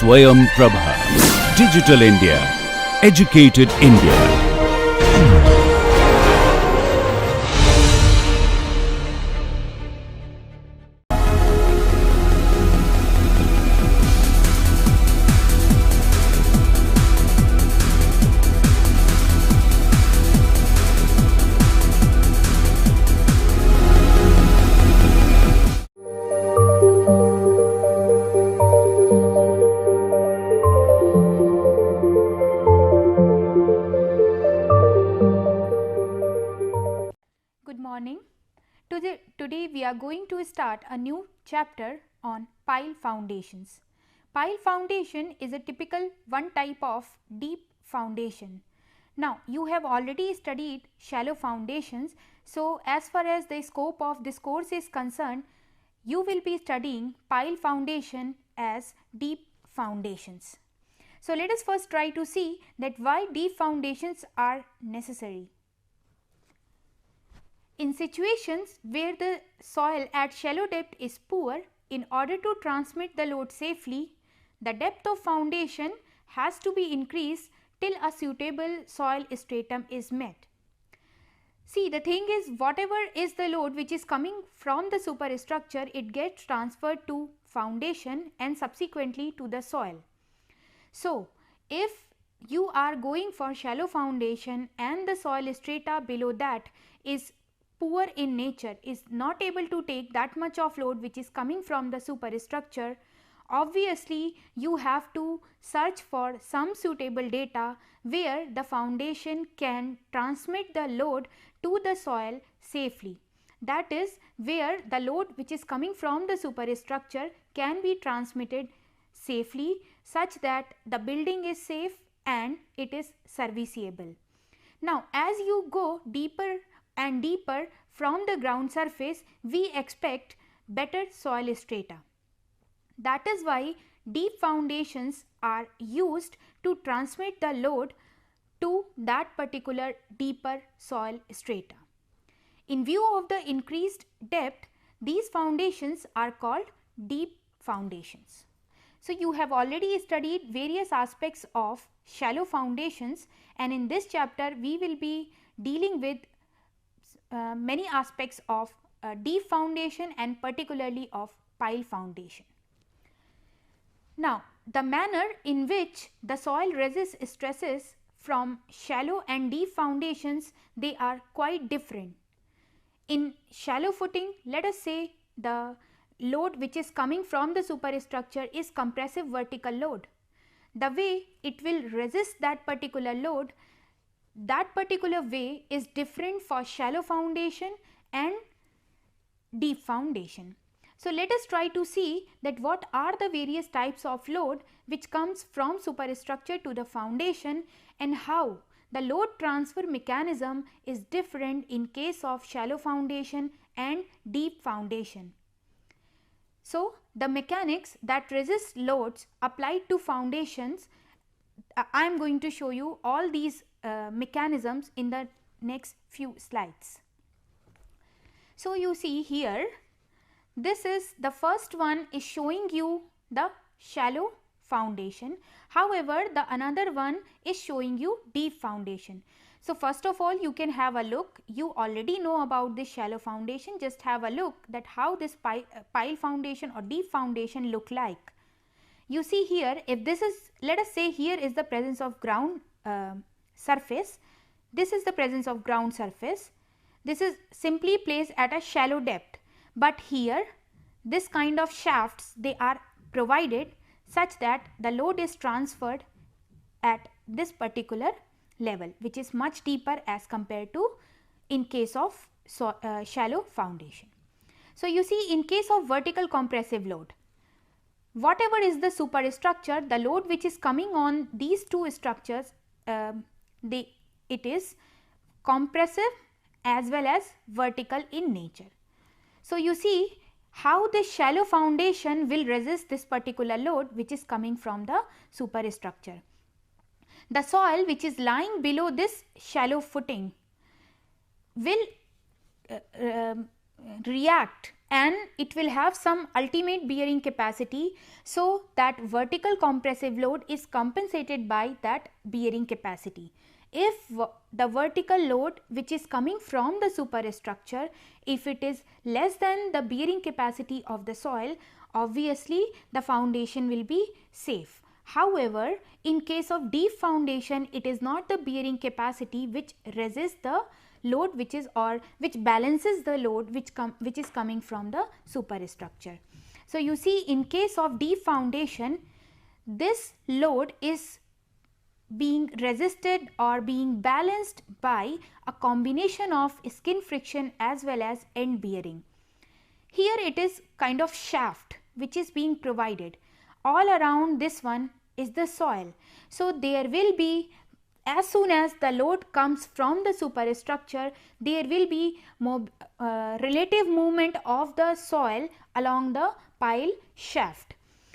Swayam Prabha. Digital India. Educated India. Today we are going to start a new chapter on pile foundations. Pile foundation is a typical one type of deep foundation. Now you have already studied shallow foundations, so as far as the scope of this course is concerned, you will be studying pile foundation as deep foundations. So let us first try to see that why deep foundations are necessary. In situations where the soil at shallow depth is poor, in order to transmit the load safely, the depth of foundation has to be increased till a suitable soil stratum is met. See, the thing is, whatever is the load which is coming from the superstructure, it gets transferred to foundation and subsequently to the soil. So, if you are going for shallow foundation and the soil strata below that is poor in nature, is not able to take that much of load which is coming from the superstructure, obviously you have to search for some suitable data where the foundation can transmit the load to the soil safely. That is where the load which is coming from the superstructure can be transmitted safely such that the building is safe and it is serviceable. Now as you go deeper and deeper from the ground surface, we expect better soil strata. That is why deep foundations are used to transmit the load to that particular deeper soil strata. In view of the increased depth, these foundations are called deep foundations. So you have already studied various aspects of shallow foundations, and in this chapter we will be dealing with many aspects of deep foundation and particularly of pile foundation. Now, the manner in which the soil resists stresses from shallow and deep foundations, they are quite different. In shallow footing, let us say the load which is coming from the superstructure is compressive vertical load. The way it will resist that particular load, that particular way is different for shallow foundation and deep foundation. So let us try to see that what are the various types of load which comes from superstructure to the foundation and how the load transfer mechanism is different in case of shallow foundation and deep foundation. So the mechanics that resist loads applied to foundations, I am going to show you all these mechanisms in the next few slides. So you see here, this is the first one is showing you the shallow foundation. However, the another one is showing you deep foundation. So first of all, you can have a look. You already know about this shallow foundation. Just have a look that how this pile foundation or deep foundation look like. You see here, if this is, let us say here is the presence of ground surface. This is the presence of ground surface. This is simply placed at a shallow depth. But here this kind of shafts, they are provided such that the load is transferred at this particular level, which is much deeper as compared to in case of shallow foundation. So you see, in case of vertical compressive load, whatever is the superstructure, the load which is coming on these two structures, it is compressive as well as vertical in nature. So you see how the shallow foundation will resist this particular load which is coming from the superstructure. The soil which is lying below this shallow footing will react and it will have some ultimate bearing capacity, so that vertical compressive load is compensated by that bearing capacity. If the vertical load which is coming from the superstructure, if it is less than the bearing capacity of the soil, obviously the foundation will be safe. However, in case of deep foundation, it is not the bearing capacity which resists the load which balances the load which is coming from the superstructure. So you see, in case of deep foundation, this load is being resisted or being balanced by a combination of skin friction as well as end bearing. Here it is kind of shaft which is being provided. All around this one is the soil. So there will be, as soon as the load comes from the superstructure, there will be relative movement of the soil along the pile shaft.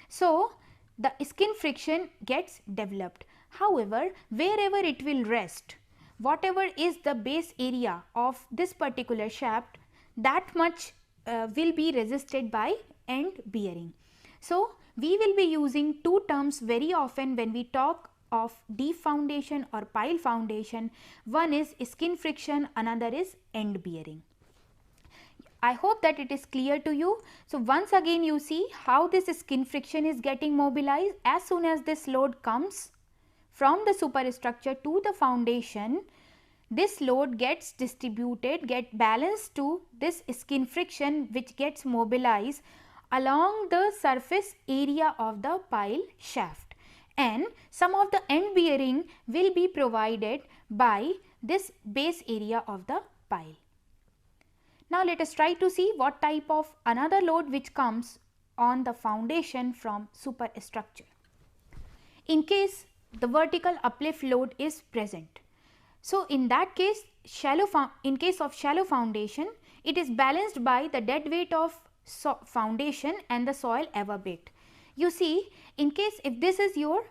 So the skin friction gets developed. However, wherever it will rest, whatever is the base area of this particular shaft, that much will be resisted by end bearing. So we will be using two terms very often when we talk of deep foundation or pile foundation. One is skin friction, another is end bearing. I hope that it is clear to you. So once again you see how this skin friction is getting mobilized. As soon as this load comes from the superstructure to the foundation, this load gets distributed, get balanced to this skin friction which gets mobilized along the surface area of the pile shaft, and some of the end bearing will be provided by this base area of the pile. Now let us try to see what type of another load which comes on the foundation from superstructure. In case the vertical uplift load is present, so in that case, in case of shallow foundation, it is balanced by the dead weight of foundation and the soil above. You see, in case if this is your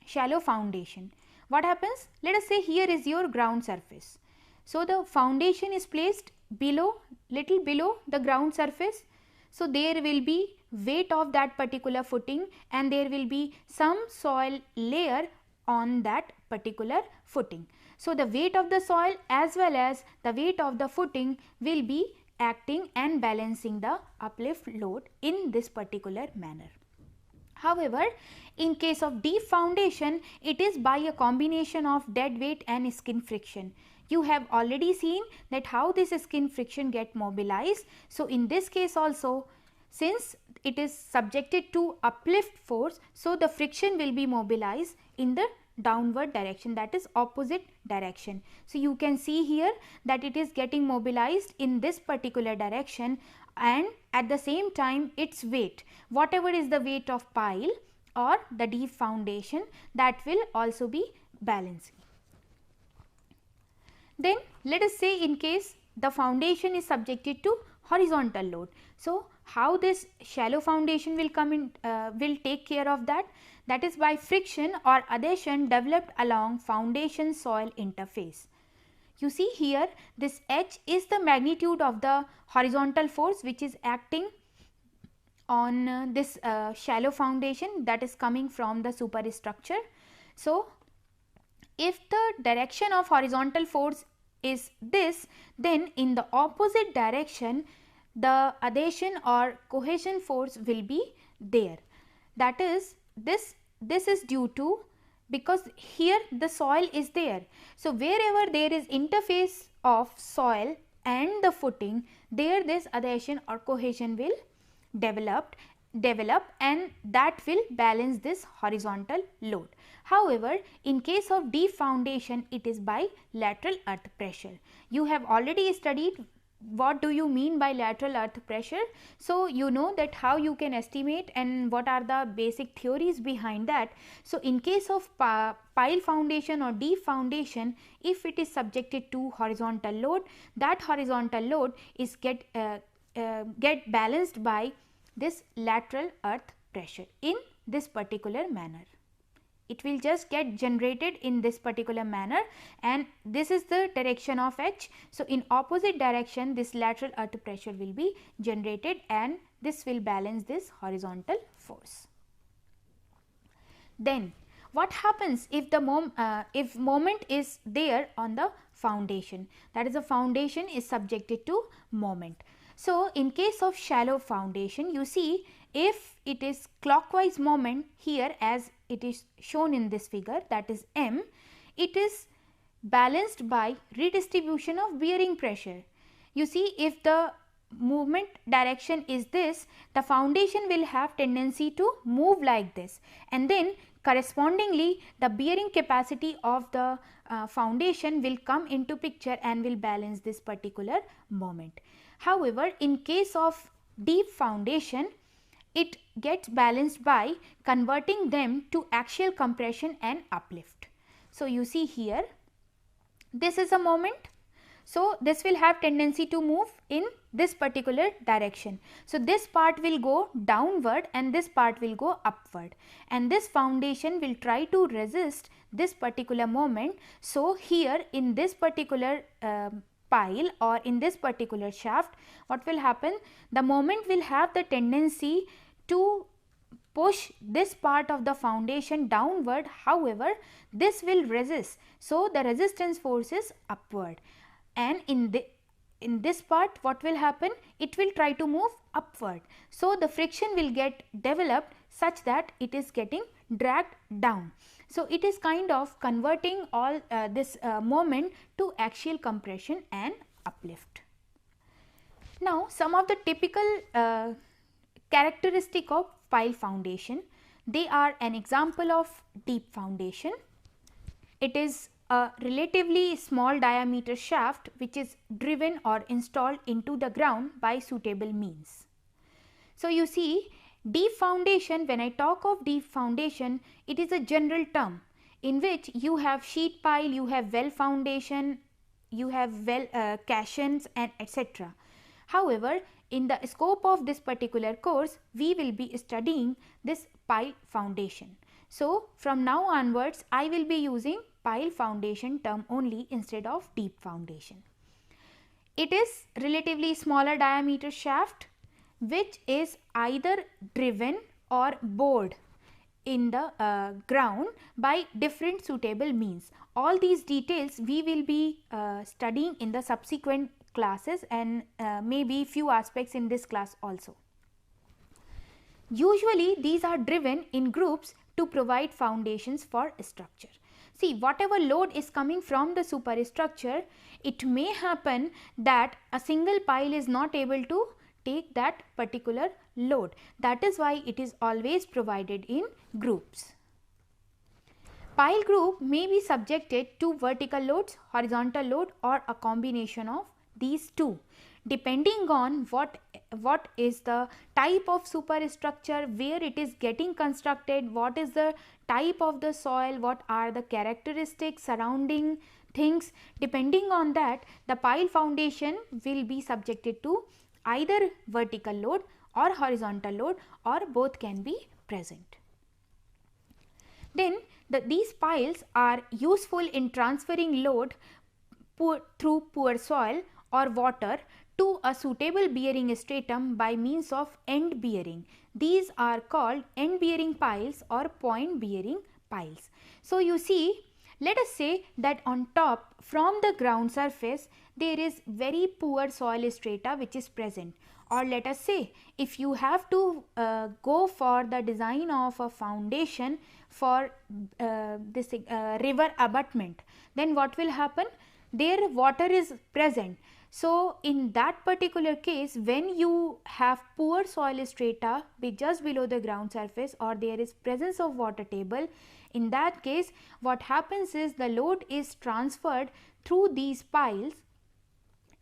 shallow foundation, what happens? Let us say here is your ground surface. So the foundation is placed below, little below the ground surface. So there will be weight of that particular footing and there will be some soil layer on that particular footing. So the weight of the soil as well as the weight of the footing will be acting and balancing the uplift load in this particular manner. However, in case of deep foundation, it is by a combination of dead weight and skin friction. You have already seen that how this skin friction get mobilized. So in this case also, since it is subjected to uplift force, so the friction will be mobilized in the downward direction, that is opposite direction. So you can see here that it is getting mobilized in this particular direction, and at the same time its weight, whatever is the weight of pile or the deep foundation, that will also be balancing. Then let us say in case the foundation is subjected to horizontal load. So how this shallow foundation will come in, will take care of that? That is by friction or adhesion developed along foundation soil interface. You see here, this H is the magnitude of the horizontal force which is acting on this shallow foundation that is coming from the superstructure. So if the direction of horizontal force is this, then in the opposite direction the adhesion or cohesion force will be there. That is, this is due to, because here the soil is there. So wherever there is interface of soil and the footing, there this adhesion or cohesion will develop and that will balance this horizontal load. However, in case of deep foundation, it is by lateral earth pressure. You have already studied what do you mean by lateral earth pressure. So you know that how you can estimate and what are the basic theories behind that. So in case of pile foundation or deep foundation, if it is subjected to horizontal load, that horizontal load is get balanced by this lateral earth pressure in this particular manner. it will just get generated in this particular manner, and this is the direction of H. So, in opposite direction this lateral earth pressure will be generated, and this will balance this horizontal force. Then what happens if the if moment is there on the foundation, that is the foundation is subjected to moment. So, in case of shallow foundation, you see if it is clockwise moment here as it is shown in this figure, that is M, it is balanced by redistribution of bearing pressure. You see, if the movement direction is this, the foundation will have tendency to move like this, and then correspondingly the bearing capacity of the foundation will come into picture and will balance this particular moment. However, in case of deep foundation, it gets balanced by converting them to axial compression and uplift. So, you see here this is a moment. So, this will have tendency to move in this particular direction. So, this part will go downward and this part will go upward, and this foundation will try to resist this particular moment. So, here in this particular pile or in this particular shaft, what will happen? The moment will have the tendency to push this part of the foundation downward. However, this will resist. So, the resistance force is upward, and in this part what will happen? It will try to move upward. So, the friction will get developed such that it is getting dragged down. So, it is kind of converting all this moment to axial compression and uplift. Now, some of the typical characteristic of pile foundation, they are an example of deep foundation. It is a relatively small diameter shaft which is driven or installed into the ground by suitable means. So, you see, deep foundation, when I talk of deep foundation, it is a general term in which you have sheet pile, you have well foundation, you have well caissons and etc. However, in the scope of this particular course, we will be studying this pile foundation. So, from now onwards, I will be using pile foundation term only instead of deep foundation. It is relatively smaller diameter shaft which is either driven or bored in the ground by different suitable means. All these details we will be studying in the subsequent classes, and maybe few aspects in this class also. Usually these are driven in groups to provide foundations for structure. See, whatever load is coming from the superstructure, it may happen that a single pile is not able to take that particular load. That is why it is always provided in groups. Pile group may be subjected to vertical loads, horizontal load, or a combination of these two, depending on what is the type of superstructure, where it is getting constructed, what is the type of the soil, what are the characteristics surrounding things. Depending on that, the pile foundation will be subjected to either vertical load or horizontal load, or both can be present. Then these piles are useful in transferring load through poor soil or water to a suitable bearing stratum by means of end bearing. These are called end bearing piles or point bearing piles. So, you see, let us say that on top from the ground surface there is very poor soil strata which is present, or let us say if you have to go for the design of a foundation for this river abutment, then what will happen? There water is present. So, in that particular case, when you have poor soil strata just below the ground surface, or there is presence of water table, in that case what happens is the load is transferred through these piles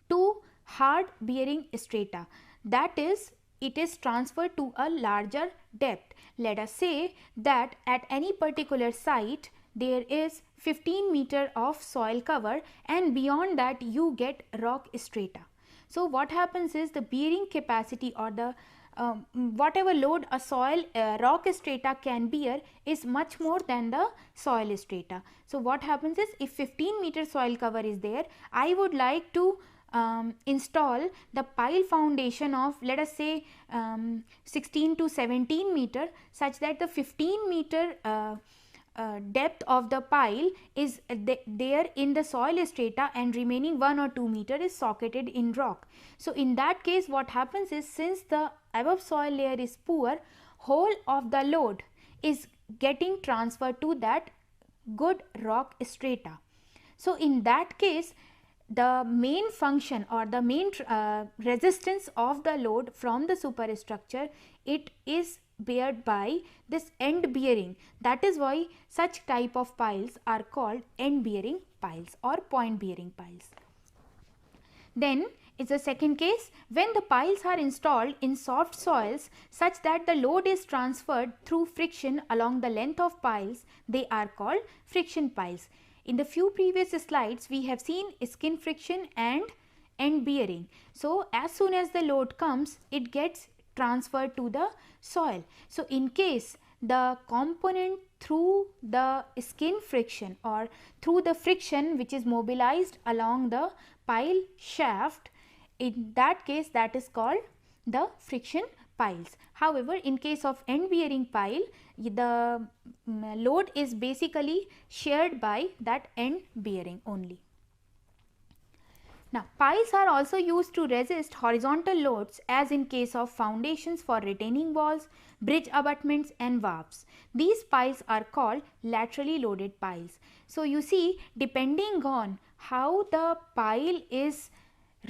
to hard bearing strata. That is, it is transferred to a larger depth. Let us say that at any particular site there is 15 meter of soil cover, and beyond that you get rock strata. So, what happens is the bearing capacity or the whatever load a soil rock strata can bear is much more than the soil strata. So what happens is, if 15-meter soil cover is there, I would like to install the pile foundation of, let us say, 16 to 17 meter, such that the 15-meter depth of the pile is there in the soil strata, and remaining 1 or 2 meter is socketed in rock. So in that case, what happens is, since the above soil layer is poor, whole of the load is getting transferred to that good rock strata. So in that case, the main function or the main resistance of the load from the superstructure, it is bared by this end bearing. That is why such type of piles are called end bearing piles or point bearing piles. Then is the second case, when the piles are installed in soft soils such that the load is transferred through friction along the length of piles, they are called friction piles. In the few previous slides, we have seen skin friction and end bearing. So as soon as the load comes, it gets transferred to the soil. So in case the component through the skin friction or through the friction which is mobilized along the pile shaft, in that case, that is called the friction piles. However, in case of end bearing pile, the load is basically shared by that end bearing only. Now, piles are also used to resist horizontal loads, as in case of foundations for retaining walls, bridge abutments and valves. These piles are called laterally loaded piles. So you see, depending on how the pile is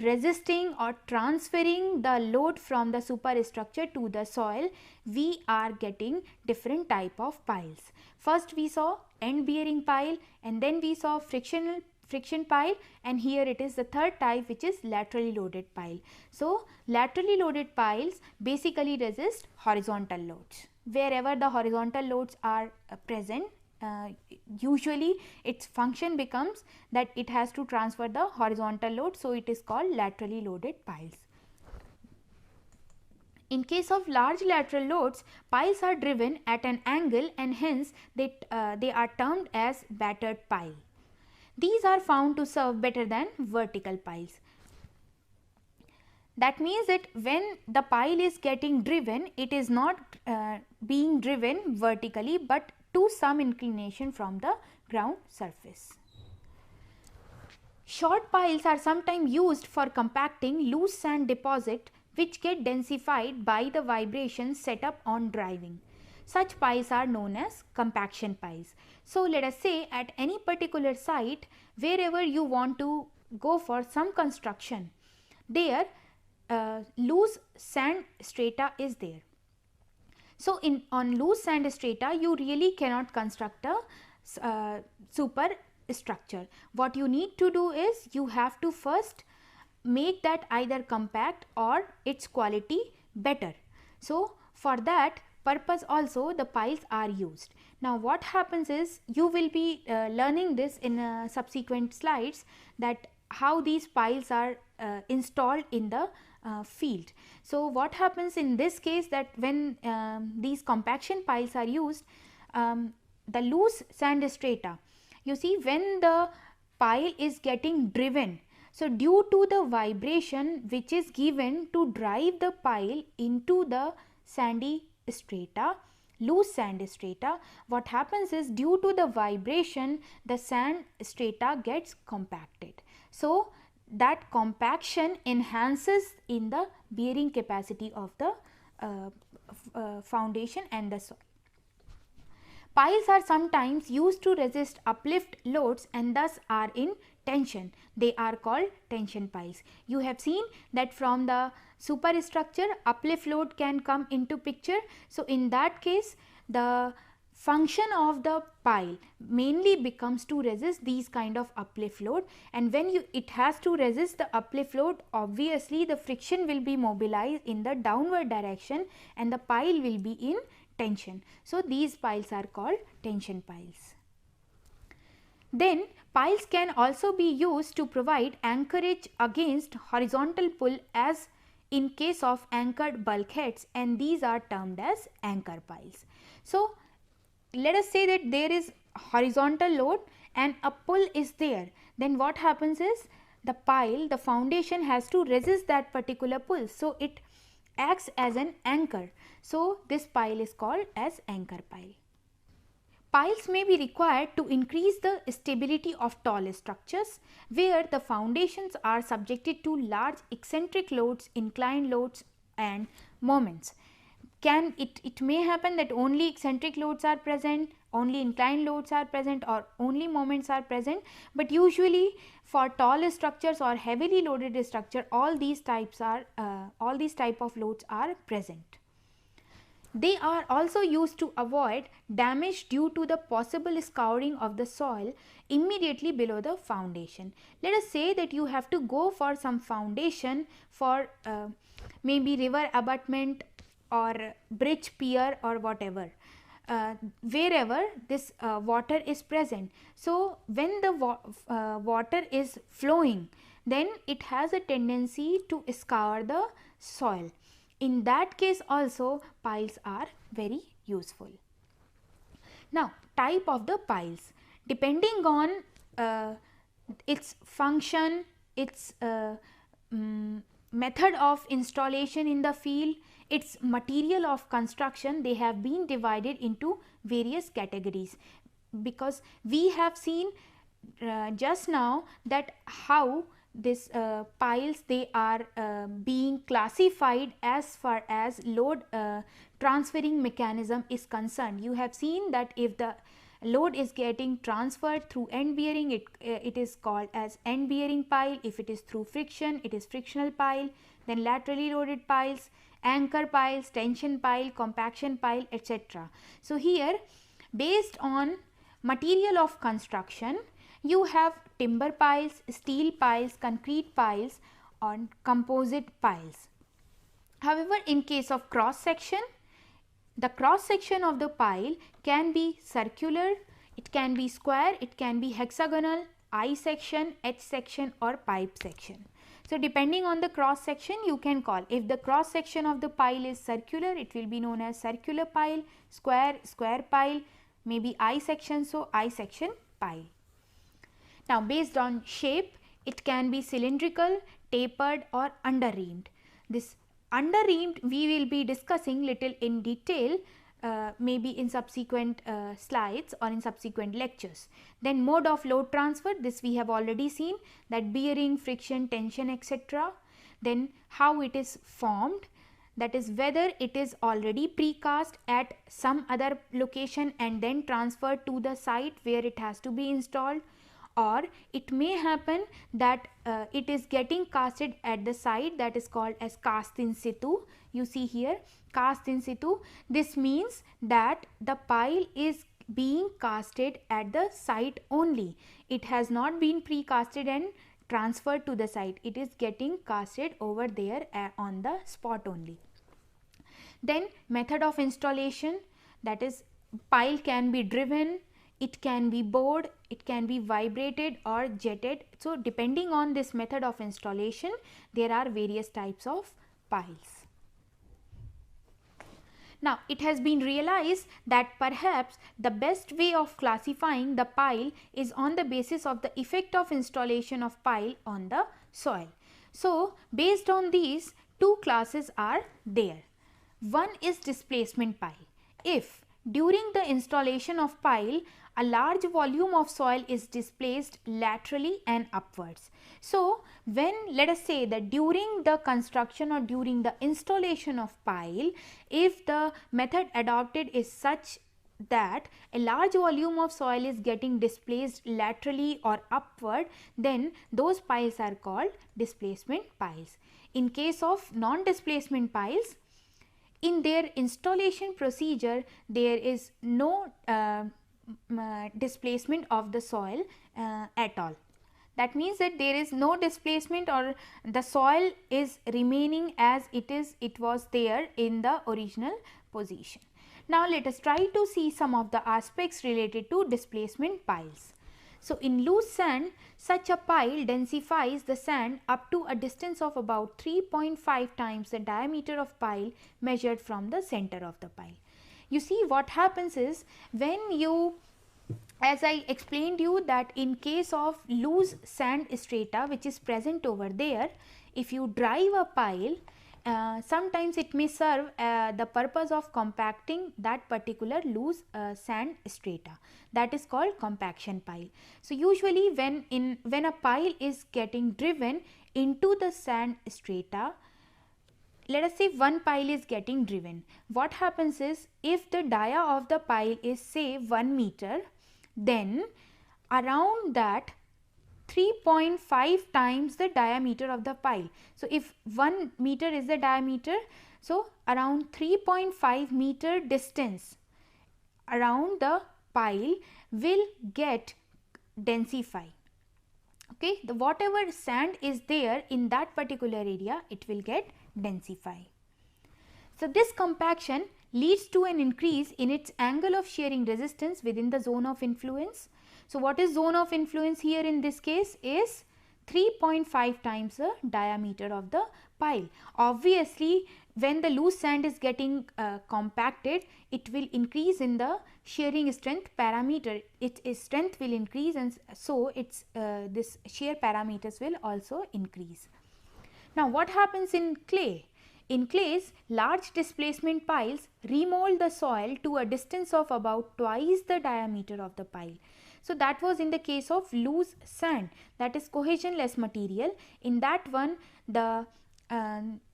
resisting or transferring the load from the superstructure to the soil, we are getting different type of piles. First we saw end bearing pile, and then we saw friction pile, and here it is the third type, which is laterally loaded pile. So laterally loaded piles basically resist horizontal loads. Wherever the horizontal loads are present, usually its function becomes that it has to transfer the horizontal load, so it is called laterally loaded piles. In case of large lateral loads, piles are driven at an angle, and hence they are termed as battered pile. These are found to serve better than vertical piles. That means that when the pile is getting driven, it is not being driven vertically, but to some inclination from the ground surface. Short piles are sometimes used for compacting loose sand deposit which get densified by the vibrations set up on driving. Such piles are known as compaction piles. So let us say at any particular site, wherever you want to go for some construction, there loose sand strata is there. So on loose sand strata, you really cannot construct a super structure. What you need to do is, you have to first make that either compact or its quality better. So for that purpose also the piles are used. Now what happens is, you will be learning this in subsequent slides, that how these piles are installed in the field. So what happens in this case, that when these compaction piles are used, the loose sand strata, you see, when the pile is getting driven, so due to the vibration which is given to drive the pile into the sandy strata, loose sand strata, what happens is, due to the vibration, the sand strata gets compacted. So that compaction enhances in the bearing capacity of the foundation and the soil. Piles are sometimes used to resist uplift loads and thus are in tension. They are called tension piles. You have seen that from the superstructure, uplift load can come into picture. So in that case, the function of the pile mainly becomes to resist these kind of uplift load, and when it has to resist the uplift load, obviously the friction will be mobilized in the downward direction and the pile will be in tension. So these piles are called tension piles. Then piles can also be used to provide anchorage against horizontal pull, as in case of anchored bulkheads, and these are termed as anchor piles. So let us say that there is horizontal load and a pull is there, then what happens is the pile, the foundation has to resist that particular pull, so it acts as an anchor. So this pile is called as anchor pile. Piles may be required to increase the stability of tall structures where the foundations are subjected to large eccentric loads, inclined loads and moments. It may happen that only eccentric loads are present, only inclined loads are present, or only moments are present, but usually for tall structures or heavily loaded structure, all these type of loads are present. They are also used to avoid damage due to the possible scouring of the soil immediately below the foundation. Let us say that you have to go for some foundation for maybe river abutment or bridge pier or whatever, wherever this water is present. So when the water is flowing, then it has a tendency to scour the soil. In that case also piles are very useful. Now type of the piles, depending on its function, its method of installation in the field, its material of construction, they have been divided into various categories, because we have seen just now that how this piles, they are being classified as far as load transferring mechanism is concerned. You have seen that if the load is getting transferred through end bearing, it is called as end bearing pile. If it is through friction, it is frictional pile. Then laterally loaded piles, anchor piles, tension pile, compaction pile, etc. So here, based on material of construction, you have timber piles, steel piles, concrete piles and composite piles. However, in case of cross section, the cross section of the pile can be circular, it can be square, it can be hexagonal, I section, H section or pipe section. So depending on the cross section, you can call, if the cross section of the pile is circular, it will be known as circular pile, square pile, maybe I section, so I section pile. Now based on shape, it can be cylindrical, tapered or under-reamed. This under-reamed we will be discussing little in detail maybe in subsequent slides or in subsequent lectures. Then mode of load transfer, this we have already seen, that bearing, friction, tension, etc. Then how it is formed, that is whether it is already precast at some other location and then transferred to the site where it has to be installed, or it may happen that it is getting casted at the site, that is called as cast in situ. You see here cast in situ, this means that the pile is being casted at the site only, it has not been precasted and transferred to the site, it is getting casted over there on the spot only. Then method of installation, that is pile can be driven, it can be bored, it can be vibrated or jetted. So depending on this method of installation, there are various types of piles. Now it has been realized that perhaps the best way of classifying the pile is on the basis of the effect of installation of pile on the soil. So based on these, two classes are there. One is displacement pile. If during the installation of pile, a large volume of soil is displaced laterally and upwards. So when, let us say that during the construction or during the installation of pile, if the method adopted is such that a large volume of soil is getting displaced laterally or upward, then those piles are called displacement piles. In case of non-displacement piles, in their installation procedure, there is no displacement of the soil at all. That means that there is no displacement, or the soil is remaining as it was there in the original position. Now let us try to see some of the aspects related to displacement piles. So in loose sand, such a pile densifies the sand up to a distance of about 3.5 times the diameter of pile measured from the center of the pile. You see, what happens is, when you, as I explained you, that in case of loose sand strata which is present over there, if you drive a pile, sometimes it may serve the purpose of compacting that particular loose sand strata, that is called compaction pile. So usually when a pile is getting driven into the sand strata, let us say one pile is getting driven, what happens is, if the dia of the pile is say 1 meter, then around that 3.5 times the diameter of the pile. So if 1 meter is the diameter, so around 3.5 meter distance around the pile will get densify. Okay, the whatever sand is there in that particular area, it will get densify. So this compaction leads to an increase in its angle of shearing resistance within the zone of influence. So what is zone of influence here in this case is 3.5 times the diameter of the pile. Obviously, when the loose sand is getting compacted, it will increase in the shearing strength parameter. Its strength will increase, and so its this shear parameters will also increase. Now what happens in clay? In clays, large displacement piles remold the soil to a distance of about twice the diameter of the pile. So that was in the case of loose sand, that is cohesionless material. In that one, the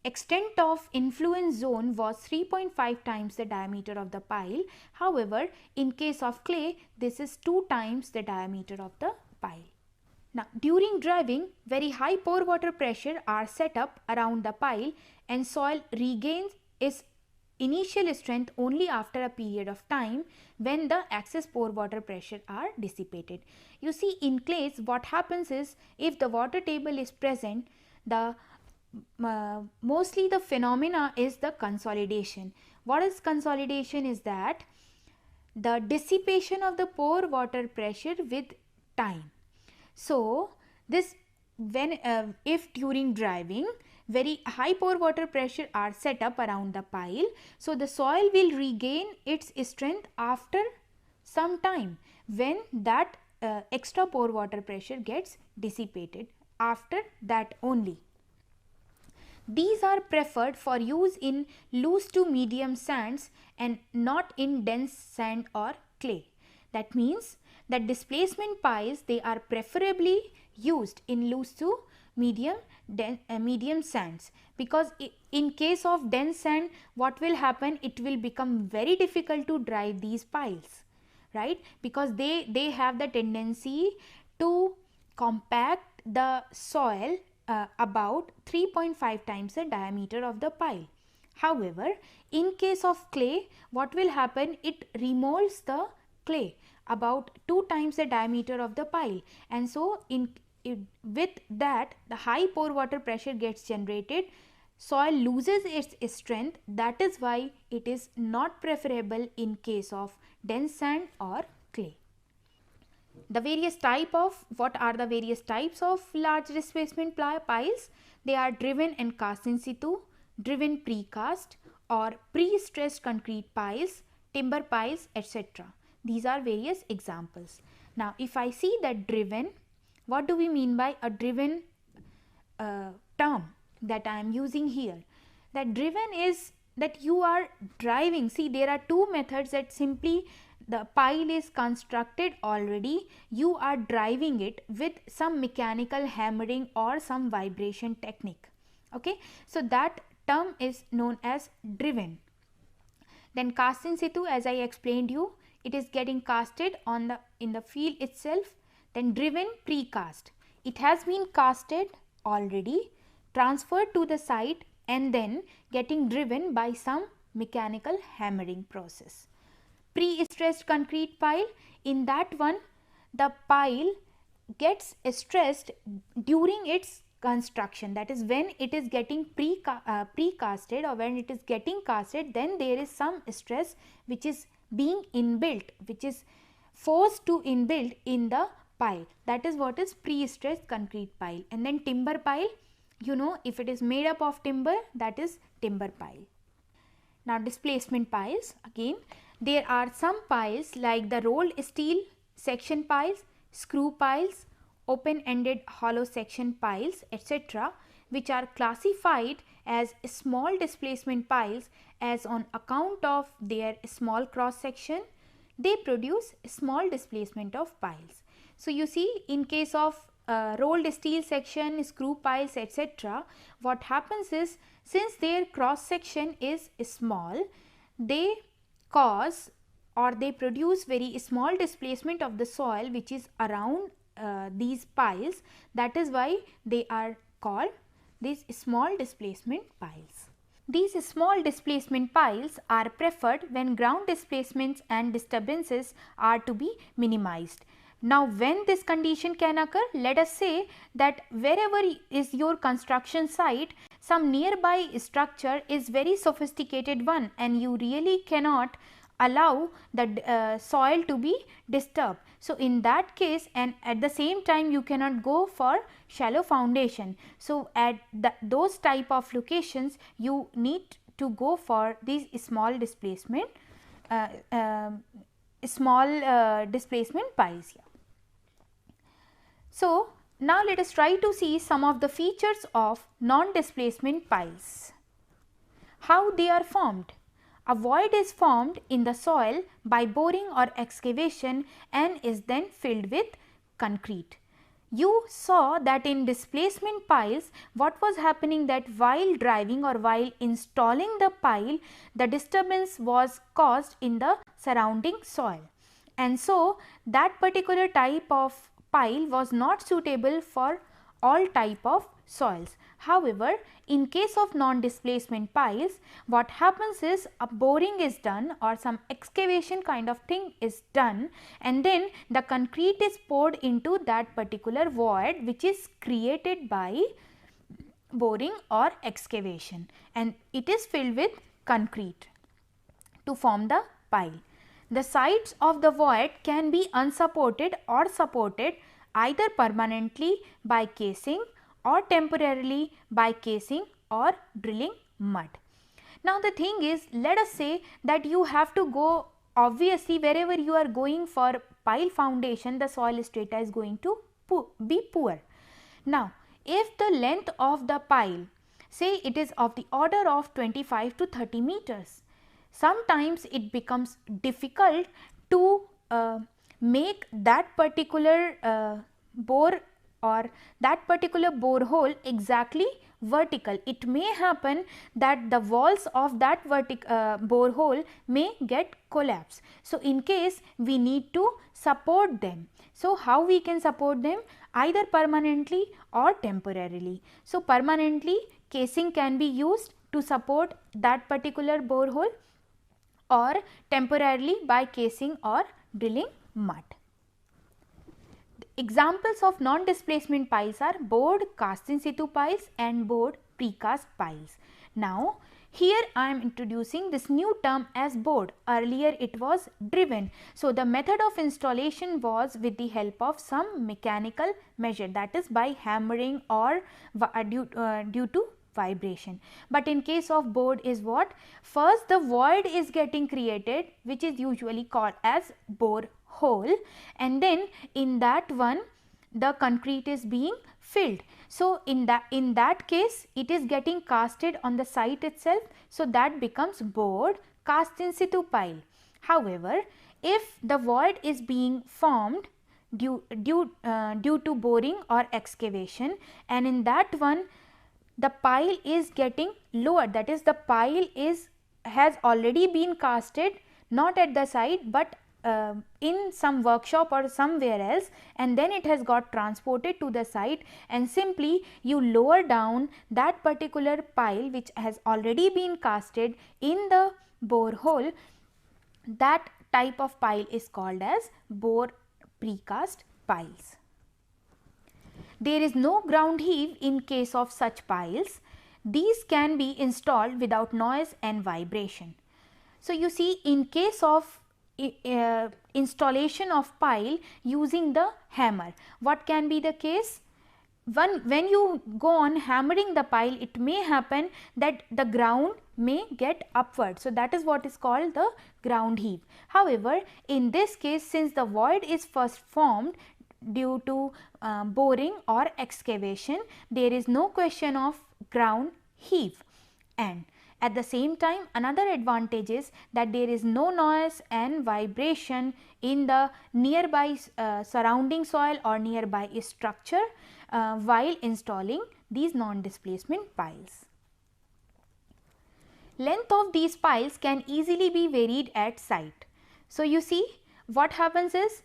extent of influence zone was 3.5 times the diameter of the pile. However, in case of clay, this is 2 times the diameter of the pile. Now, during driving, very high pore water pressure are set up around the pile, and soil regains its initial strength only after a period of time when the excess pore water pressure are dissipated. You see, in clays, what happens is, if the water table is present, the mostly the phenomena is the consolidation. What is consolidation? Is that the dissipation of the pore water pressure with time. So this, when if during driving very high pore water pressure are set up around the pile, so the soil will regain its strength after some time when that extra pore water pressure gets dissipated, after that only. These are preferred for use in loose to medium sands and not in dense sand or clay. That means that displacement piles, they are preferably used in loose to medium sands, because in case of dense sand, what will happen, it will become very difficult to drive these piles, right, because they have the tendency to compact the soil about 3.5 times the diameter of the pile. However, in case of clay, what will happen, it remolds the clay about 2 times the diameter of the pile, and so with that, the high pore water pressure gets generated, soil loses its strength. That is why it is not preferable in case of dense sand or clay. The various type of, what are the various types of large displacement piles? They are driven and cast in situ, driven precast, or pre-stressed concrete piles, timber piles, etc. These are various examples. Now, if I see that driven, what do we mean by a driven term that I am using here? That driven is that you are driving. See, there are two methods, that simply the pile is constructed already, you are driving it with some mechanical hammering or some vibration technique. Okay, so that term is known as driven. Then cast in situ, as I explained you, it is getting casted in the field itself. Then driven precast, it has been casted already, transferred to the site, and then getting driven by some mechanical hammering process. Pre-stressed concrete pile, in that one the pile gets stressed during its construction, that is when it is getting precasted or when it is getting casted, then there is some stress which is being inbuilt, which is forced to inbuilt in the pile. That is what is pre-stressed concrete pile. And then timber pile, you know, if it is made up of timber, that is timber pile. Now displacement piles, again there are some piles like the rolled steel section piles, screw piles, open-ended hollow section piles, etc., which are classified as small displacement piles as on account of their small cross section they produce small displacement of piles. So you see, in case of rolled steel section, screw piles, etc., what happens is, since their cross section is small, they cause or they produce very small displacement of the soil which is around these piles. That is why they are called these small displacement piles. These small displacement piles are preferred when ground displacements and disturbances are to be minimized. Now, when this condition can occur, let us say that wherever is your construction site, some nearby structure is very sophisticated one and you really cannot allow the soil to be disturbed. So, in that case, and at the same time you cannot go for shallow foundation. So, at those type of locations you need to go for these small displacement piles here. So, now let us try to see some of the features of non-displacement piles. How they are formed? A void is formed in the soil by boring or excavation and is then filled with concrete. You saw that in displacement piles, what was happening, that while driving or while installing the pile, the disturbance was caused in the surrounding soil. And so, that particular type of pile was not suitable for all type of soils. However, in case of non-displacement piles, what happens is a boring is done or some excavation kind of thing is done, and then the concrete is poured into that particular void which is created by boring or excavation, and it is filled with concrete to form the pile. The sides of the void can be unsupported or supported either permanently by casing or temporarily by casing or drilling mud. Now, the thing is, let us say that you have to go, obviously wherever you are going for pile foundation, the soil strata is going to be poor. Now, if the length of the pile, say it is of the order of 25 to 30 meters, sometimes it becomes difficult to make that particular bore or that particular borehole exactly vertical. It may happen that the walls of that borehole may get collapsed. So, in case we need to support them. So, how we can support them? Either permanently or temporarily. So, permanently casing can be used to support that particular borehole, or temporarily by casing or drilling mud. Examples of non-displacement piles are bored cast in situ piles and bored precast piles. Now, here I am introducing this new term as bored. Earlier it was driven. So, the method of installation was with the help of some mechanical measure, that is by hammering or due to vibration. But in case of bored is what? First the void is getting created, which is usually called as bore hole, and then in that one the concrete is being filled. So, in that case it is getting casted on the site itself. So, that becomes bored cast in situ pile. However, if the void is being formed due to boring or excavation, and in that one the pile is getting lower, that is the pile has already been casted, not at the site but in some workshop or somewhere else, and then it has got transported to the site, and simply you lower down that particular pile which has already been casted in the borehole. That type of pile is called as bore precast piles. There is no ground heave in case of such piles. These can be installed without noise and vibration. So, you see, in case of installation of pile using the hammer. What can be the case? When you go on hammering the pile, it may happen that the ground may get upward. So, that is what is called the ground heave. However, in this case, since the void is first formed due to boring or excavation, there is no question of ground heave. And at the same time, another advantage is that there is no noise and vibration in the nearby surrounding soil or nearby structure while installing these non-displacement piles. Length of these piles can easily be varied at site. So, you see what happens is,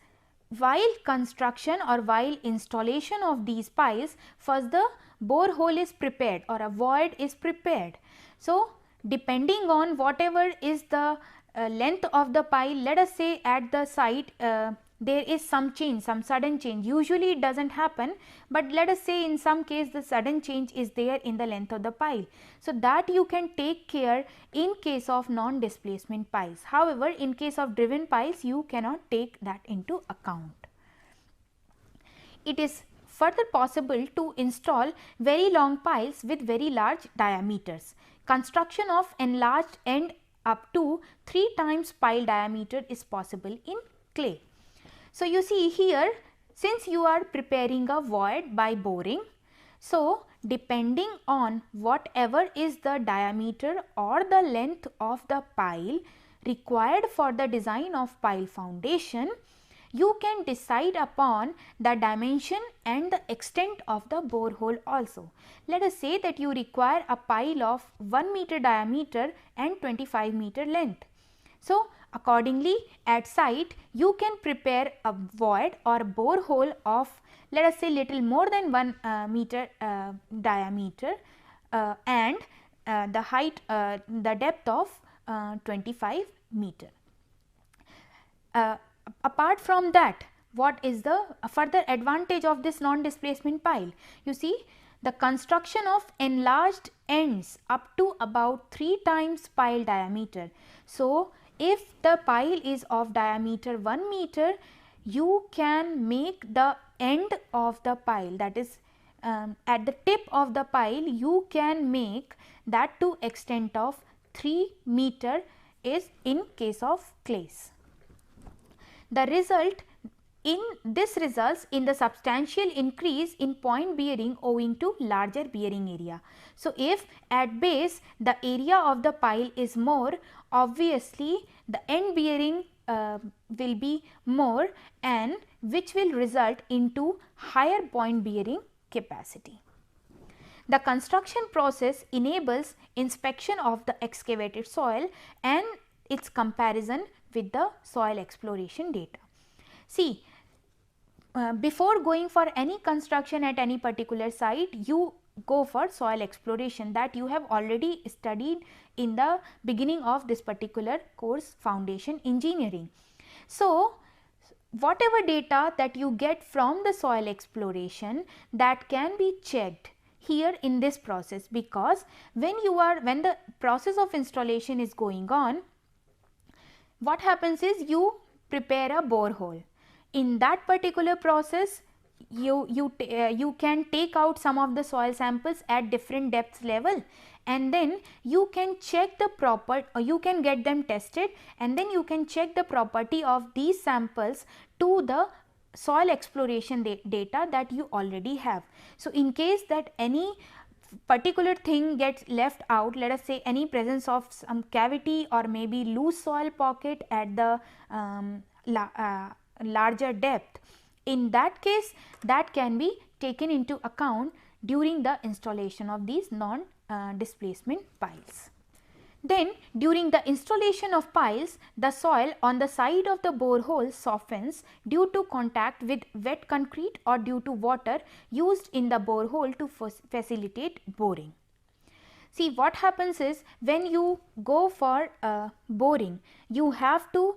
while construction or while installation of these piles, first the borehole is prepared or a void is prepared. So, depending on whatever is the length of the pile, let us say at the site there is some change, some sudden change. Usually it does not happen, but let us say in some case the sudden change is there in the length of the pile. So, that you can take care in case of non-displacement piles. However, in case of driven piles, you cannot take that into account. It is further possible to install very long piles with very large diameters. Construction of enlarged end up to 3 times pile diameter is possible in clay. So, you see here, since you are preparing a void by boring, so depending on whatever is the diameter or the length of the pile required for the design of pile foundation, you can decide upon the dimension and the extent of the borehole also. Let us say that you require a pile of 1 meter diameter and 25 meter length. So, accordingly at site you can prepare a void or borehole of, let us say, little more than 1 meter diameter and the height, the depth of 25 meter. Apart from that, what is the further advantage of this non-displacement pile? You see, the construction of enlarged ends up to about 3 times pile diameter. So, if the pile is of diameter 1 meter, you can make the end of the pile, that is at the tip of the pile, you can make that to extent of 3 meter is in case of clays. The result in this results in the substantial increase in point bearing owing to larger bearing area. So, if at base the area of the pile is more, obviously the end bearing will be more, and which will result into higher point bearing capacity. The construction process enables inspection of the excavated soil and its comparison with the soil exploration data. See, before going for any construction at any particular site, you go for soil exploration that you have already studied in the beginning of this particular course, foundation engineering. So, whatever data that you get from the soil exploration, that can be checked here in this process, because when the process of installation is going on, what happens is you prepare a borehole. In that particular process, you can take out some of the soil samples at different depth level, and then you can check the proper, or you can get them tested, and then you can check the property of these samples to the soil exploration data that you already have. So, in case that any particular thing gets left out, let us say any presence of some cavity or maybe loose soil pocket at the larger depth, in that case that can be taken into account during the installation of these non-displacement piles. Then during the installation of piles, the soil on the side of the borehole softens due to contact with wet concrete or due to water used in the borehole to facilitate boring. See, what happens is when you go for boring, you have to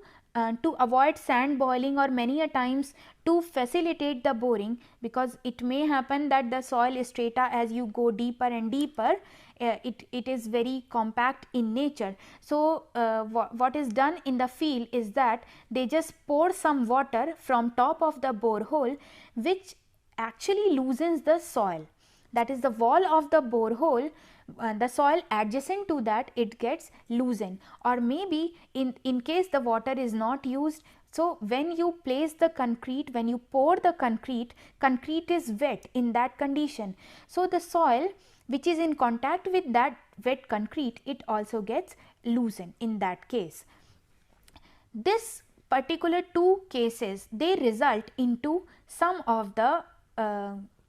to avoid sand boiling, or many a times to facilitate the boring, because it may happen that the soil strata, as you go deeper and deeper, it is very compact in nature. So what is done in the field is that they just pour some water from top of the borehole, which actually loosens the soil, that is the wall of the borehole. The soil adjacent to that, it gets loosened, or maybe in case the water is not used. So when you place the concrete, when you pour the concrete is wet in that condition. So the soil which is in contact with that wet concrete, it also gets loosened in that case. This particular two cases, they result into some of the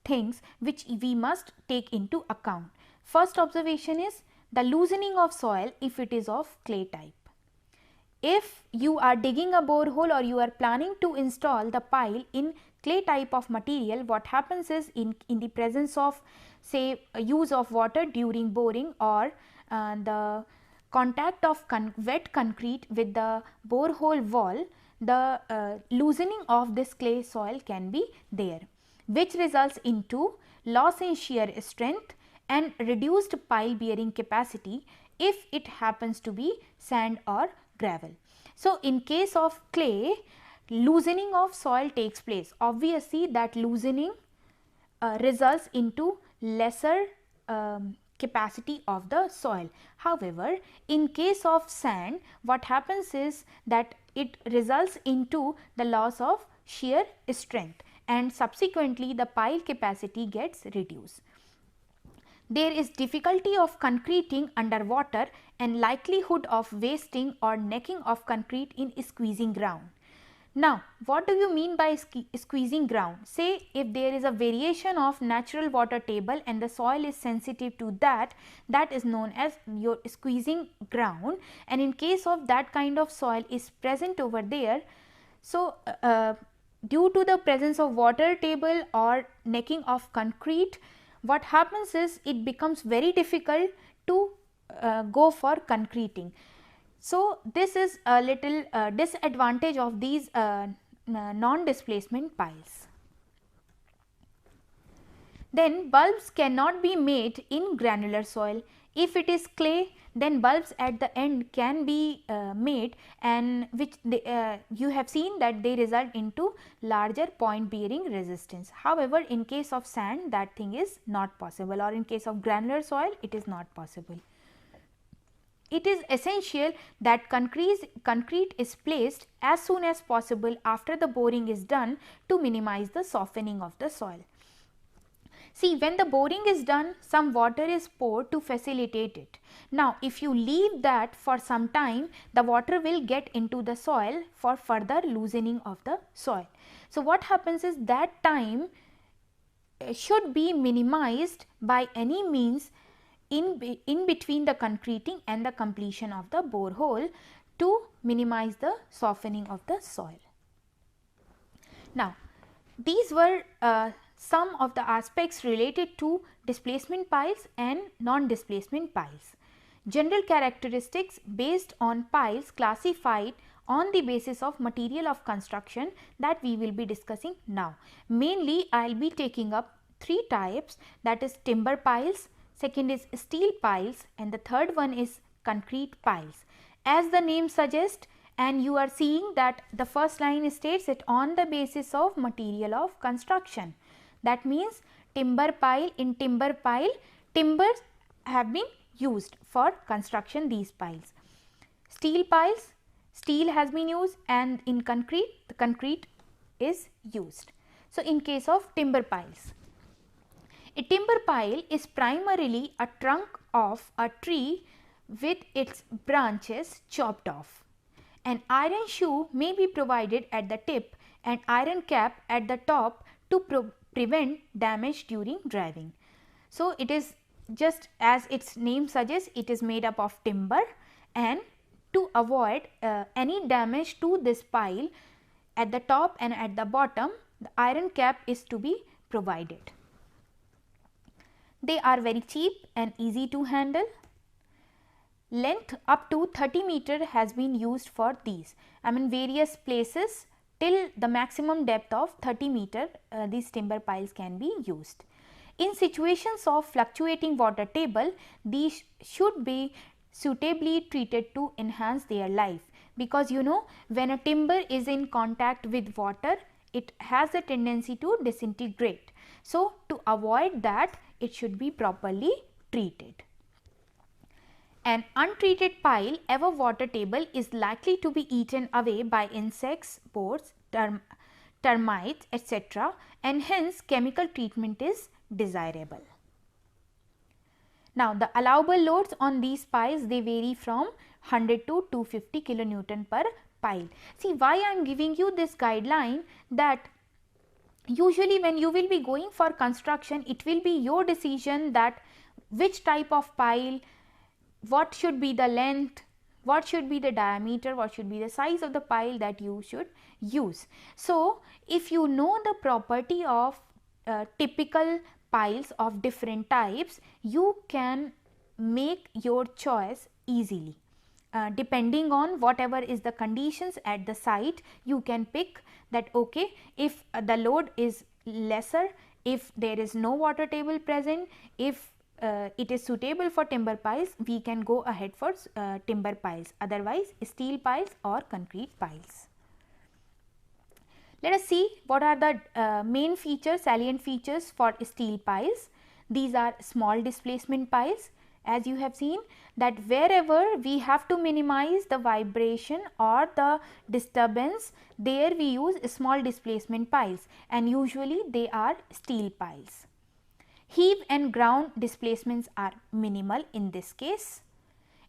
things which we must take into account. First observation is the loosening of soil if it is of clay type. If you are digging a borehole or you are planning to install the pile in clay type of material, what happens is in the presence of, say, use of water during boring, or the contact of wet concrete with the borehole wall, the loosening of this clay soil can be there, which results into loss in shear strength and reduced pile bearing capacity if it happens to be sand or gravel. So in case of clay, loosening of soil takes place. Obviously that loosening results into lesser capacity of the soil. However, in case of sand, what happens is that it results into the loss of shear strength, and subsequently the pile capacity gets reduced. There is difficulty of concreting underwater and likelihood of wasting or necking of concrete in squeezing ground. Now, what do you mean by squeezing ground? Say if there is a variation of natural water table and the soil is sensitive to that, that is known as your squeezing ground, and in case of that kind of soil is present over there, so due to the presence of water table or necking of concrete, what happens is it becomes very difficult to go for concreting. So this is a little disadvantage of these non-displacement piles. Then bulbs cannot be made in granular soil. If it is clay, then bulbs at the end can be made, and which you have seen that they result into larger point bearing resistance. However, in case of sand, that thing is not possible, or in case of granular soil, it is not possible. It is essential that concrete is placed as soon as possible after the boring is done to minimize the softening of the soil. See, when the boring is done, some water is poured to facilitate it. Now, if you leave that for some time, the water will get into the soil for further loosening of the soil. So, what happens is that time should be minimized by any means in between the concreting and the completion of the borehole to minimize the softening of the soil. Now, these were some of the aspects related to displacement piles and non-displacement piles. General characteristics based on piles classified on the basis of material of construction that we will be discussing now. Mainly, I will be taking up three types, that is timber piles, second is steel piles, and the third one is concrete piles. As the name suggests, and you are seeing that the first line states it on the basis of material of construction. That means timber pile, in timber pile, timbers have been used for construction these piles. Steel piles, steel has been used, and in concrete, the concrete is used. So, in case of timber piles, a timber pile is primarily a trunk of a tree with its branches chopped off. An iron shoe may be provided at the tip and iron cap at the top to prevent damage during driving. So, it is just as its name suggests, it is made up of timber, and to avoid any damage to this pile at the top and at the bottom, the iron cap is to be provided. They are very cheap and easy to handle. length up to 30 meter has been used for these. I mean various places till the maximum depth of 30 meter these timber piles can be used. In situations of fluctuating water table, these should be suitably treated to enhance their life, because you know when a timber is in contact with water, it has a tendency to disintegrate. So, to avoid that, it should be properly treated. An untreated pile above water table is likely to be eaten away by insects, spores, termites, etc., and hence chemical treatment is desirable. Now, the allowable loads on these piles, they vary from 100 to 250 kilonewton per pile. See, why I am giving you this guideline, that usually when you will be going for construction, it will be your decision that which type of pile, what should be the length, what should be the diameter, what should be the size of the pile that you should use. So, if you know the property of typical piles of different types, you can make your choice easily. Depending on whatever is the conditions at the site, you can pick that okay, if the load is lesser, if there is no water table present, if it is suitable for timber piles, we can go ahead for timber piles, otherwise steel piles or concrete piles. Let us see what are the main features, salient features for steel piles. These are small displacement piles. As you have seen that wherever we have to minimize the vibration or the disturbance, there we use small displacement piles, and usually they are steel piles. Heave and ground displacements are minimal in this case.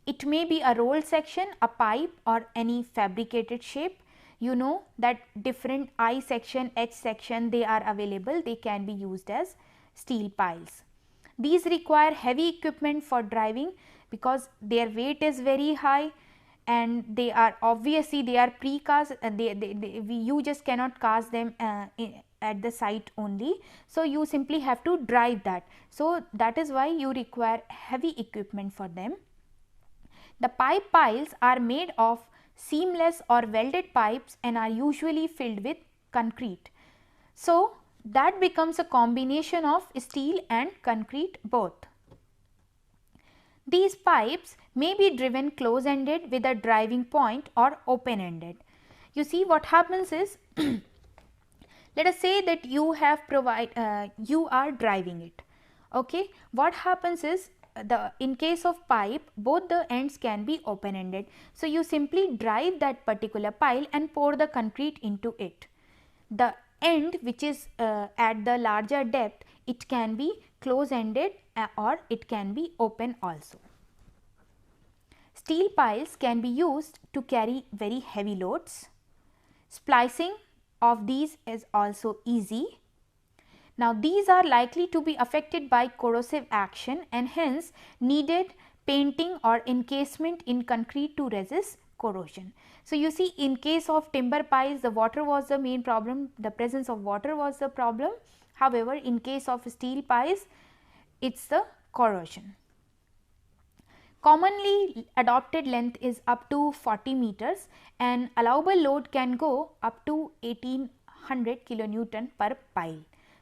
It may be a rolled section, a pipe, or any fabricated shape. You know that different I section, H section, they are available, they can be used as steel piles. These require heavy equipment for driving because their weight is very high, and they are obviously they are precast, you just cannot cast them at the site only. So, you simply have to drive that. So, that is why you require heavy equipment for them. The pipe piles are made of seamless or welded pipes and are usually filled with concrete. So, that becomes a combination of steel and concrete both. These pipes may be driven close ended with a driving point or open ended. You see what happens is let us say that you have you are driving it. Okay, what happens is in case of pipe, both the ends can be open ended. So, you simply drive that particular pile and pour the concrete into it. The end which is at the larger depth, it can be close ended or it can be open also. Steel piles can be used to carry very heavy loads. Splicing of these is also easy. Now, these are likely to be affected by corrosive action and hence needed painting or encasement in concrete to resist corrosion. So, you see in case of timber piles, the water was the main problem, the presence of water was the problem. However, in case of steel piles, it is the corrosion. Commonly adopted length is up to 40 meters and allowable load can go up to 1800 kilonewton per pile.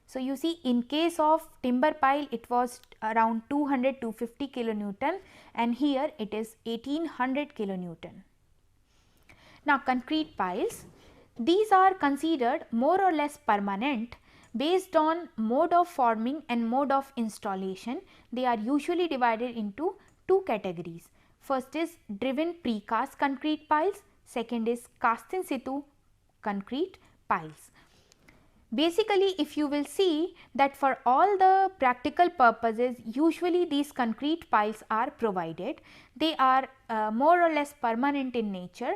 So, you see in case of timber pile, it was around 200-250 kilonewton and here it is 1800 kilonewton. Now, concrete piles, these are considered more or less permanent based on mode of forming and mode of installation. They are usually divided into two categories. First is driven precast concrete piles, second is cast in situ concrete piles. Basically, if you will see that for all the practical purposes, usually these concrete piles are provided. They are more or less permanent in nature,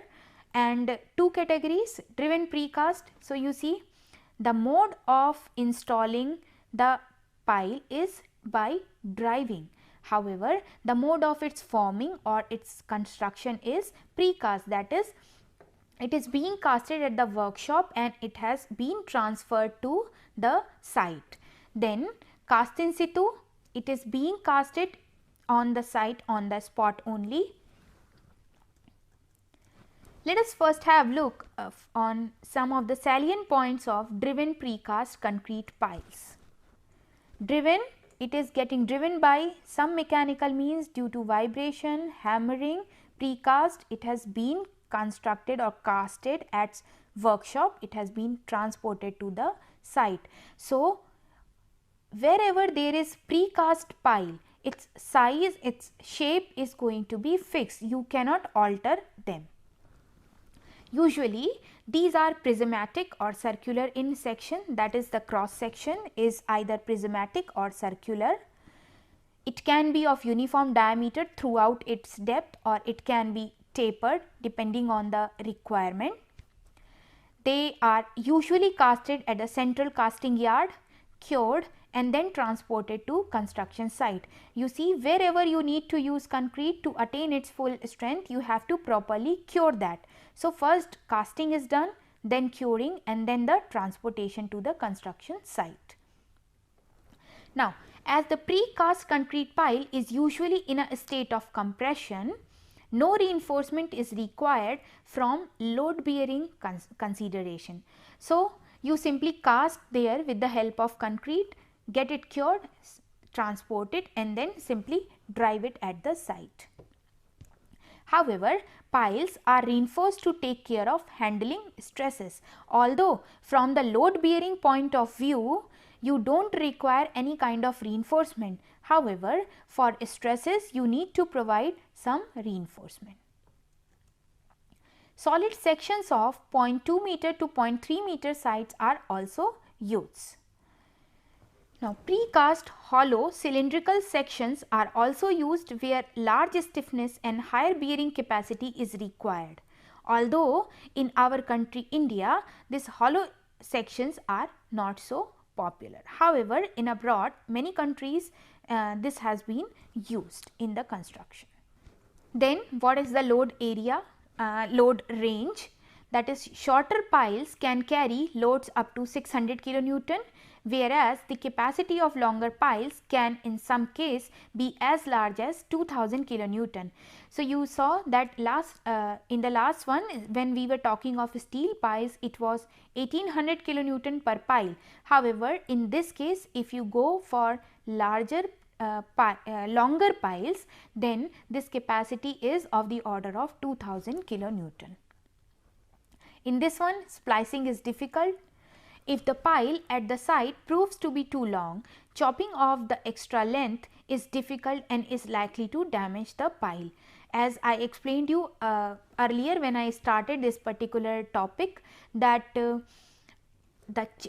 and two categories, driven precast. So, you see the mode of installing the pile is by driving. However, the mode of its forming or its construction is precast, that is it is being casted at the workshop and it has been transferred to the site. Then cast in situ, it is being casted on the site on the spot only. Let us first have look on some of the salient points of driven precast concrete piles. Driven, it is getting driven by some mechanical means due to vibration, hammering. Precast, it has been constructed or casted at workshop, it has been transported to the site. So, wherever there is precast pile, its size, its shape is going to be fixed, you cannot alter them. Usually these are prismatic or circular in section, that is the cross section is either prismatic or circular. It can be of uniform diameter throughout its depth, or it can be tapered depending on the requirement. They are usually casted at a central casting yard, cured and then transported to construction site. You see, wherever you need to use concrete to attain its full strength, you have to properly cure that. So, first casting is done, then curing and then the transportation to the construction site. Now, as the precast concrete pile is usually in a state of compression, no reinforcement is required from load bearing consideration. So, you simply cast there with the help of concrete, get it cured, transport it and then simply drive it at the site. However, piles are reinforced to take care of handling stresses. Although from the load bearing point of view, you don't require any kind of reinforcement. However, for stresses you need to provide some reinforcement. Solid sections of 0.2 meter to 0.3 meter sites are also used. Now, precast hollow cylindrical sections are also used where large stiffness and higher bearing capacity is required. Although in our country India, these hollow sections are not so popular. However, in abroad many countries this has been used in the construction. Then what is the load area, load range? That is, shorter piles can carry loads up to 600 kilonewton, whereas the capacity of longer piles can in some case be as large as 2000 kilonewton. So, you saw that in the last one when we were talking of steel piles, it was 1800 kilonewton per pile. However, in this case if you go for larger longer piles, then this capacity is of the order of 2000 kilonewton. In this one, splicing is difficult. If the pile at the site proves to be too long, chopping off the extra length is difficult and is likely to damage the pile. As I explained you earlier when I started this particular topic, that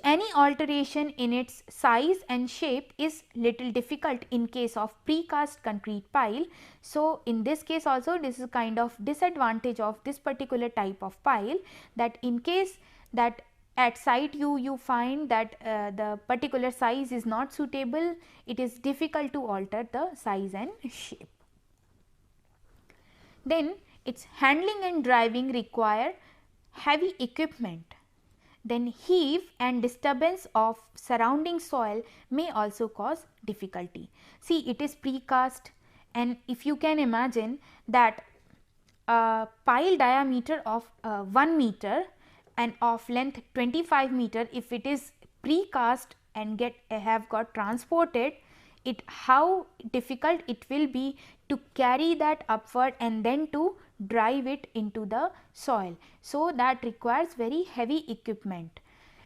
any alteration in its size and shape is little difficult in case of precast concrete pile. So, in this case also this is kind of disadvantage of this particular type of pile, that in case that at site you find that the particular size is not suitable, it is difficult to alter the size and shape. Then its handling and driving require heavy equipment. Then heave and disturbance of surrounding soil may also cause difficulty. See, it is precast, and if you can imagine that a pile diameter of 1 meter and of length 25 meter, if it is precast and have got transported, it how difficult it will be to carry that upward and then to drive it into the soil. So, that requires very heavy equipment,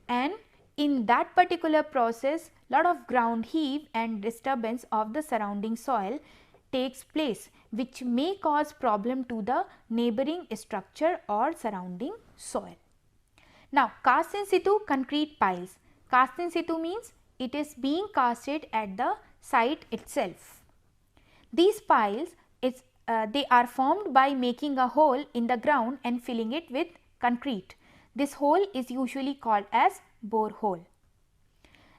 and in that particular process lot of ground heave and disturbance of the surrounding soil takes place, which may cause problem to the neighboring structure or surrounding soil. Now, cast in situ concrete piles. Cast in situ means it is being casted at the site itself. These piles they are formed by making a hole in the ground and filling it with concrete. This hole is usually called as borehole.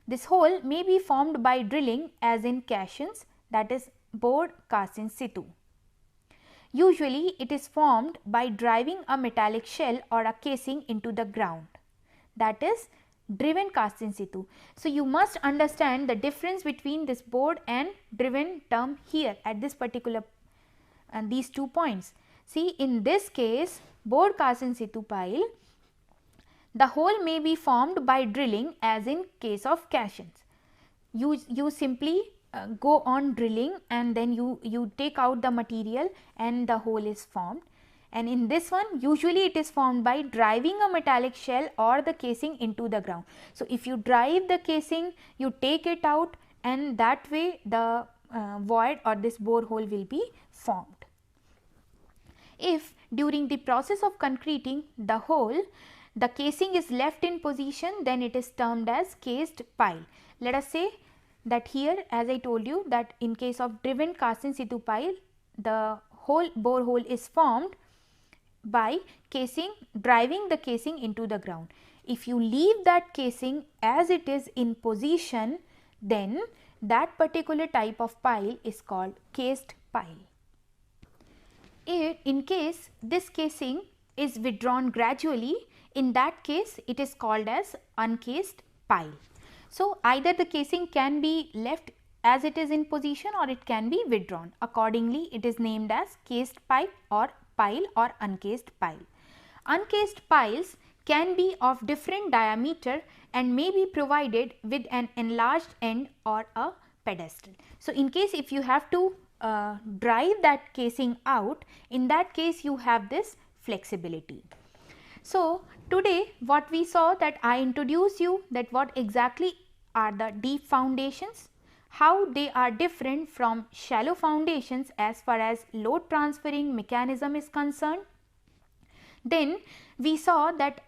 This hole may be formed by drilling as in caissons, that is bored cast in situ. Usually it is formed by driving a metallic shell or a casing into the ground, that is driven cast in situ. So, you must understand the difference between this bored and driven term here at this particular and these 2 points. See, in this case, bore cast in situ pile, the hole may be formed by drilling as in case of caissons. You simply go on drilling and then you take out the material and the hole is formed. And in this one, usually it is formed by driving a metallic shell or the casing into the ground. So, if you drive the casing, you take it out, and that way the void or this borehole will be formed. If during the process of concreting the hole, the casing is left in position, then it is termed as cased pile. Let us say that here, as I told you, that in case of driven cast in situ pile, the whole borehole is formed by driving the casing into the ground. If you leave that casing as it is in position, then that particular type of pile is called cased pile. In case this casing is withdrawn gradually, in that case it is called as uncased pile. So, either the casing can be left as it is in position or it can be withdrawn. Accordingly, it is named as cased pile or uncased pile. Uncased piles can be of different diameter and may be provided with an enlarged end or a pedestal. So, in case if you have to drive that casing out, in that case you have this flexibility. So, today what we saw, that I introduced you that what exactly are the deep foundations, how they are different from shallow foundations as far as load transferring mechanism is concerned. Then we saw that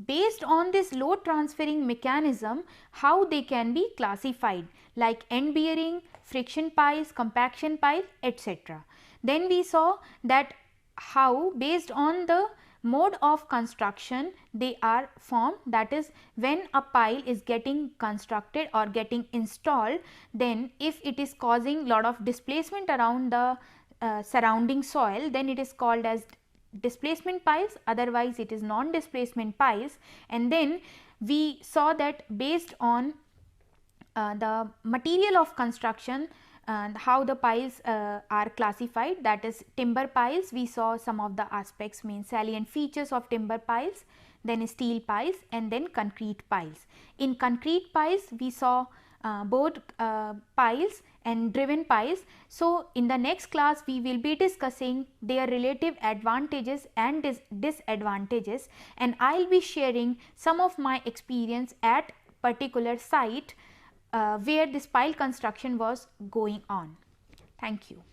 based on this load transferring mechanism, how they can be classified, like end bearing, friction piles, compaction piles, etc. Then we saw that how based on the mode of construction they are formed, that is when a pile is getting constructed or getting installed, then if it is causing lot of displacement around the surrounding soil, then it is called as displacement piles, otherwise it is non-displacement piles. And then we saw that based on the material of construction and how the piles are classified, that is timber piles, we saw some of the aspects, mean salient features of timber piles, then steel piles, and then concrete piles. In concrete piles we saw both piles and driven piles. So, in the next class we will be discussing their relative advantages and disadvantages, and I will be sharing some of my experience at particular site where this pile construction was going on. Thank you.